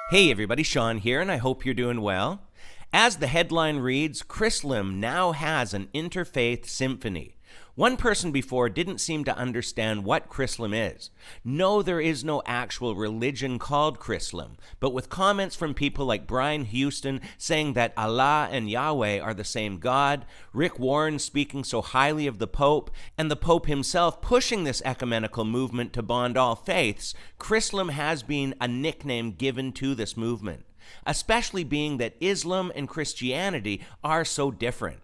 Hey everybody, Sean here, and I hope you're doing well. As the headline reads, Chrislam now has an Interfaith Symphony. One person before didn't seem to understand what Chrislam is. No, there is no actual religion called Chrislam, but with comments from people like Brian Houston saying that Allah and Yahweh are the same God, Rick Warren speaking so highly of the Pope, and the Pope himself pushing this ecumenical movement to bond all faiths, Chrislam has been a nickname given to this movement, especially being that Islam and Christianity are so different.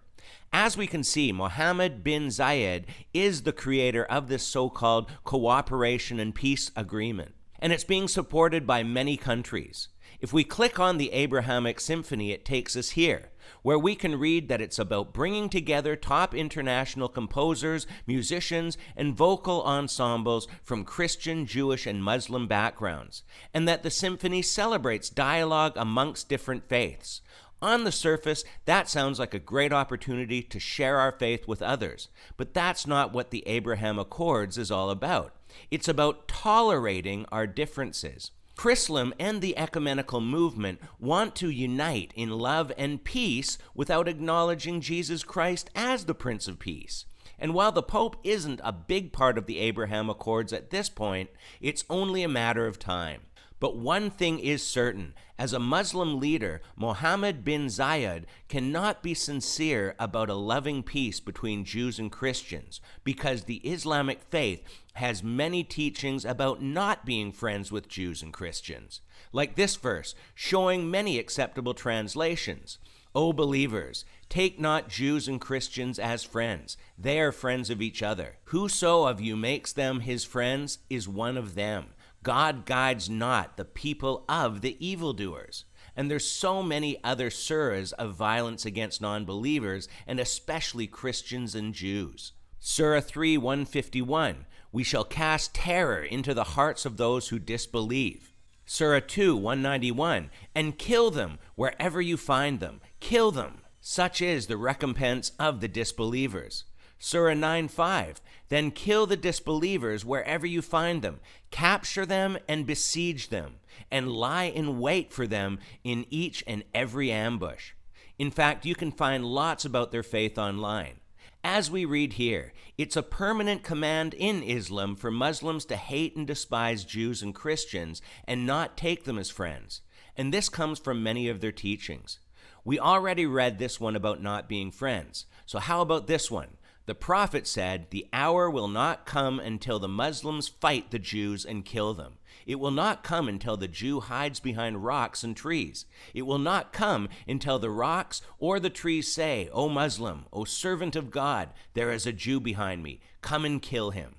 As we can see, Mohammed bin Zayed is the creator of this so-called cooperation and peace agreement, and it's being supported by many countries. If we click on the Abrahamic Symphony, it takes us here, where we can read that it's about bringing together top international composers, musicians, and vocal ensembles from Christian, Jewish, and Muslim backgrounds, and that the symphony celebrates dialogue amongst different faiths. On the surface, that sounds like a great opportunity to share our faith with others, but that's not what the Abraham Accords is all about. It's about tolerating our differences. Chrislam and the ecumenical movement want to unite in love and peace without acknowledging Jesus Christ as the Prince of Peace. And while the Pope isn't a big part of the Abraham Accords at this point, it's only a matter of time. But one thing is certain, as a Muslim leader, Mohammed bin Zayed cannot be sincere about a loving peace between Jews and Christians, because the Islamic faith has many teachings about not being friends with Jews and Christians. Like this verse, showing many acceptable translations. O believers, take not Jews and Christians as friends. They are friends of each other. Whoso of you makes them his friends is one of them. God guides not the people of the evildoers. And there's so many other surahs of violence against non-believers, and especially Christians and Jews. Surah 3, 151, we shall cast terror into the hearts of those who disbelieve. Surah 2, 191, and kill them wherever you find them. Kill them. Such is the recompense of the disbelievers. Surah 9:5, then kill the disbelievers wherever you find them, capture them and besiege them, and lie in wait for them in each and every ambush. In fact, you can find lots about their faith online. As we read here, it's a permanent command in Islam for Muslims to hate and despise Jews and Christians and not take them as friends. And this comes from many of their teachings. We already read this one about not being friends. So how about this one? The prophet said, the hour will not come until the Muslims fight the Jews and kill them. It will not come until the Jew hides behind rocks and trees. It will not come until the rocks or the trees say, O Muslim, O servant of God, there is a Jew behind me. Come and kill him.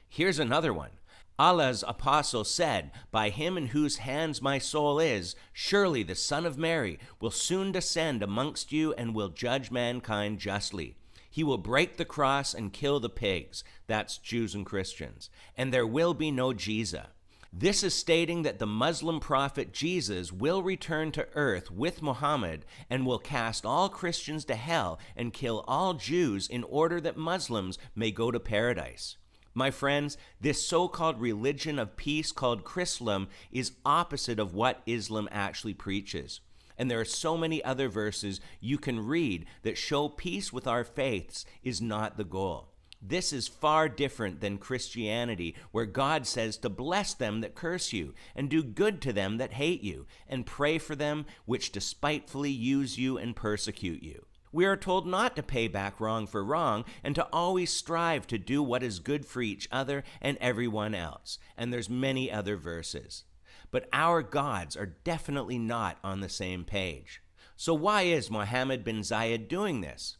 Here's another one. Allah's apostle said, by him in whose hands my soul is, surely the Son of Mary will soon descend amongst you and will judge mankind justly. He will break the cross and kill the pigs, that's Jews and Christians, and there will be no Jesus. This is stating that the Muslim prophet Jesus will return to earth with Muhammad and will cast all Christians to hell and kill all Jews in order that Muslims may go to paradise. My friends, this so-called religion of peace called Chrislam is opposite of what Islam actually preaches. And there are so many other verses you can read that show peace with our faiths is not the goal. This is far different than Christianity, where God says to bless them that curse you, and do good to them that hate you, and pray for them which despitefully use you and persecute you. We are told not to pay back wrong for wrong, and to always strive to do what is good for each other and everyone else. And there's many other verses. But our gods are definitely not on the same page. So why is Mohammed bin Zayed doing this?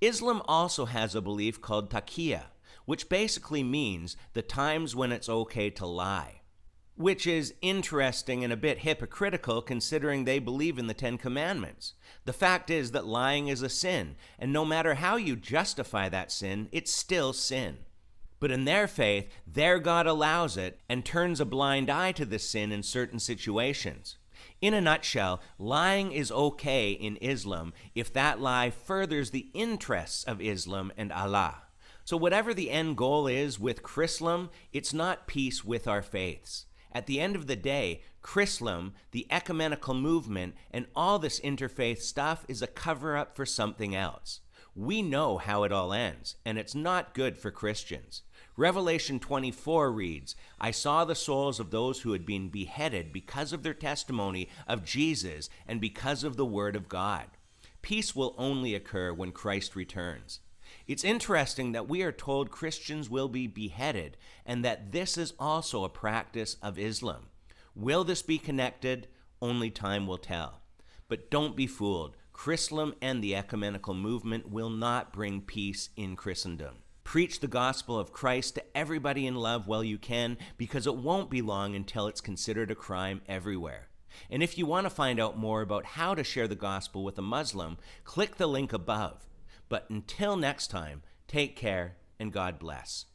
Islam also has a belief called taqiyya, which basically means the times when it's okay to lie, which is interesting and a bit hypocritical considering they believe in the Ten Commandments. The fact is that lying is a sin, and no matter how you justify that sin, it's still sin. But in their faith, their God allows it and turns a blind eye to this sin in certain situations. In a nutshell, lying is okay in Islam if that lie furthers the interests of Islam and Allah. So whatever the end goal is with Chrislam, it's not peace with our faiths. At the end of the day, Chrislam, the ecumenical movement, and all this interfaith stuff is a cover-up for something else. We know how it all ends, and it's not good for Christians. Revelation 24 reads, "I saw the souls of those who had been beheaded because of their testimony of Jesus and because of the word of God." Peace will only occur when Christ returns. It's interesting that we are told Christians will be beheaded and that this is also a practice of Islam. Will this be connected? Only time will tell. But don't be fooled. Chrislam and the ecumenical movement will not bring peace in Christendom. Preach the gospel of Christ to everybody in love while you can, because it won't be long until it's considered a crime everywhere. And if you want to find out more about how to share the gospel with a Muslim, click the link above. But until next time, take care and God bless.